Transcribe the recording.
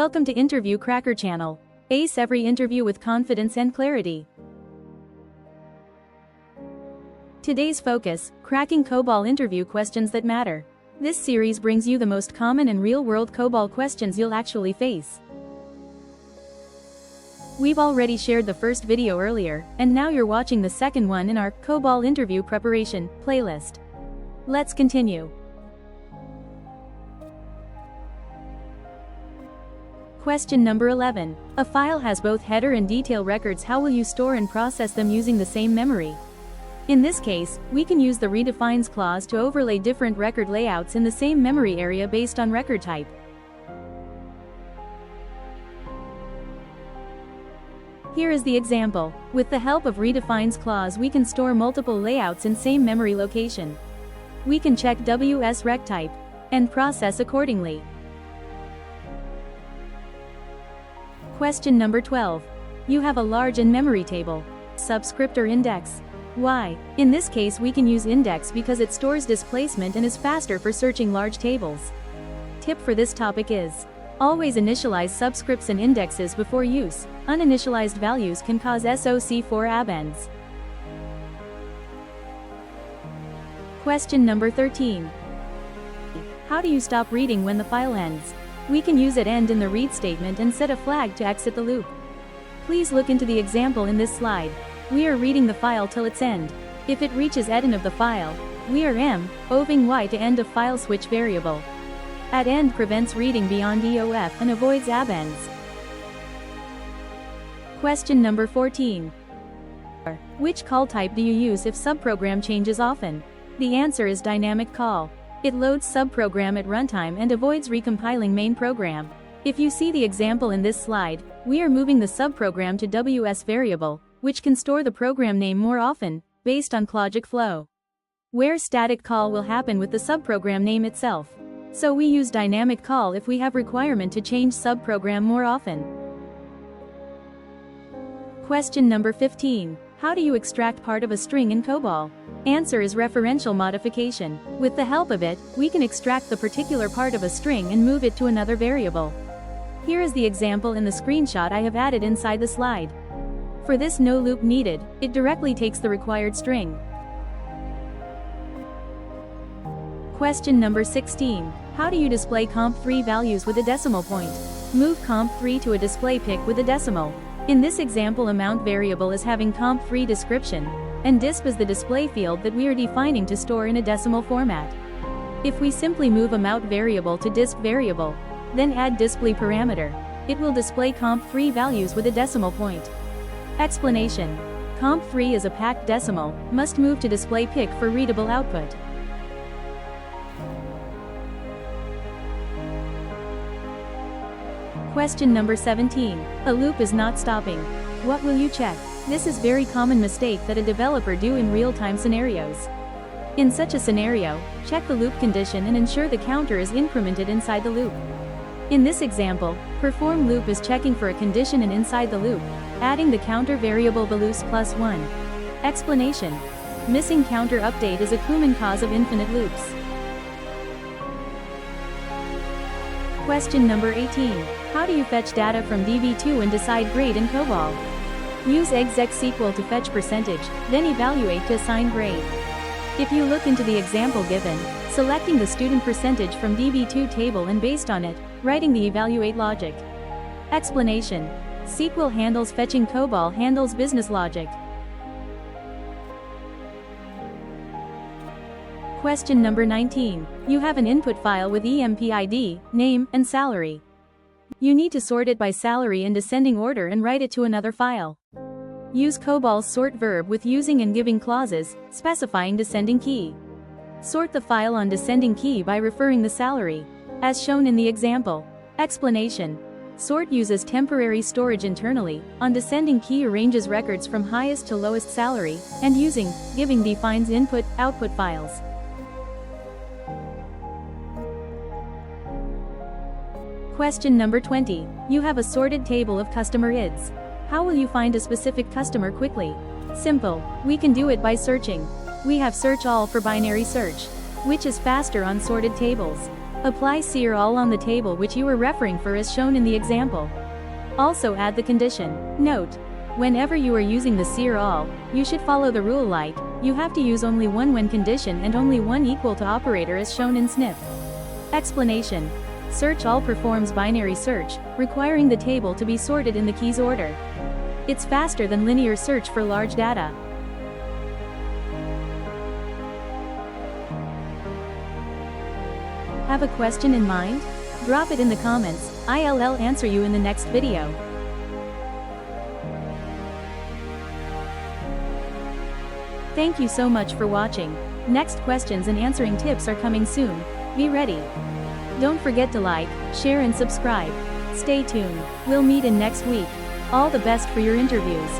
Welcome to Interview Cracker Channel. Ace every interview with confidence and clarity. Today's focus, cracking COBOL interview questions that matter. This series brings you the most common and real-world COBOL questions you'll actually face. We've already shared the first video earlier, and now you're watching the second one in our COBOL interview preparation playlist. Let's continue. Question number 11. A file has both header and detail records. How will you store and process them using the same memory? In this case, we can use the redefines clause to overlay different record layouts in the same memory area based on record type. Here is the example. With the help of redefines clause, we can store multiple layouts in same memory location. We can check WSREC type and process accordingly. Question number 12. You have a large in-memory table, subscript or index. Why? In this case we can use index because it stores displacement and is faster for searching large tables. Tip for this topic is, always initialize subscripts and indexes before use. Uninitialized values can cause SOC4 abends. Question number 13. How do you stop reading when the file ends? We can use @end in the read statement and set a flag to exit the loop. Please look into the example in this slide. We are reading the file till its end. If it reaches end of the file, we are moving Y to end of file switch variable. @end prevents reading beyond EOF and avoids abends. Question number 14. Which call type do you use if subprogram changes often? The answer is dynamic call. It loads subprogram at runtime and avoids recompiling main program. If you see the example in this slide, we are moving the subprogram to WS variable, which can store the program name more often, based on logic flow. Where static call will happen with the subprogram name itself. So we use dynamic call if we have requirement to change subprogram more often. Question number 15. How do you extract part of a string in COBOL? Answer is referential modification. With the help of it, we can extract the particular part of a string and move it to another variable. Here is the example in the screenshot I have added inside the slide. For this, no loop needed, it directly takes the required string. Question number 16. How do you display comp3 values with a decimal point? Move comp3 to a display pic with a decimal. In this example, amount variable is having comp3 description, and disp is the display field that we are defining to store in a decimal format. If we simply move amount variable to disp variable, then add display parameter, it will display comp3 values with a decimal point. Explanation. Comp3 is a packed decimal, must move to display pic for readable output. Question number 17. A loop is not stopping. What will you check? This is very common mistake that a developer do in real-time scenarios. In such a scenario, check the loop condition and ensure the counter is incremented inside the loop. In this example, perform loop is checking for a condition and inside the loop, adding the counter variable balus +1. Explanation. Missing counter update is a common cause of infinite loops. Question number 18. How do you fetch data from DB2 and decide grade in COBOL? Use exec-SQL to fetch percentage, then evaluate to assign grade. If you look into the example given, selecting the student percentage from DB2 table and based on it, writing the evaluate logic. Explanation. SQL handles fetching, COBOL handles business logic. Question number 19. You have an input file with EMPID, name, and salary. You need to sort it by salary in descending order and write it to another file. Use COBOL's sort verb with using and giving clauses, specifying descending key. Sort the file on descending key by referring the salary, as shown in the example. Explanation. Sort uses temporary storage internally, on descending key arranges records from highest to lowest salary, and using, giving defines input-output files. Question number 20. You have a sorted table of customer IDs. How will you find a specific customer quickly? Simple. We can do it by searching. We have search all for binary search, which is faster on sorted tables. Apply CIR all on the table which you are referring for as shown in the example. Also add the condition. Note: whenever you are using the CIR all, you should follow the rule like, you have to use only one when condition and only one equal to operator as shown in SNF. Explanation: search all performs binary search, requiring the table to be sorted in the keys order. It's faster than linear search for large data. Have a question in mind? Drop it in the comments, I'll answer you in the next video. Thank you so much for watching. Next questions and answering tips are coming soon. Be ready. Don't forget to like, share and subscribe. Stay tuned. We'll meet in next week. All the best for your interviews.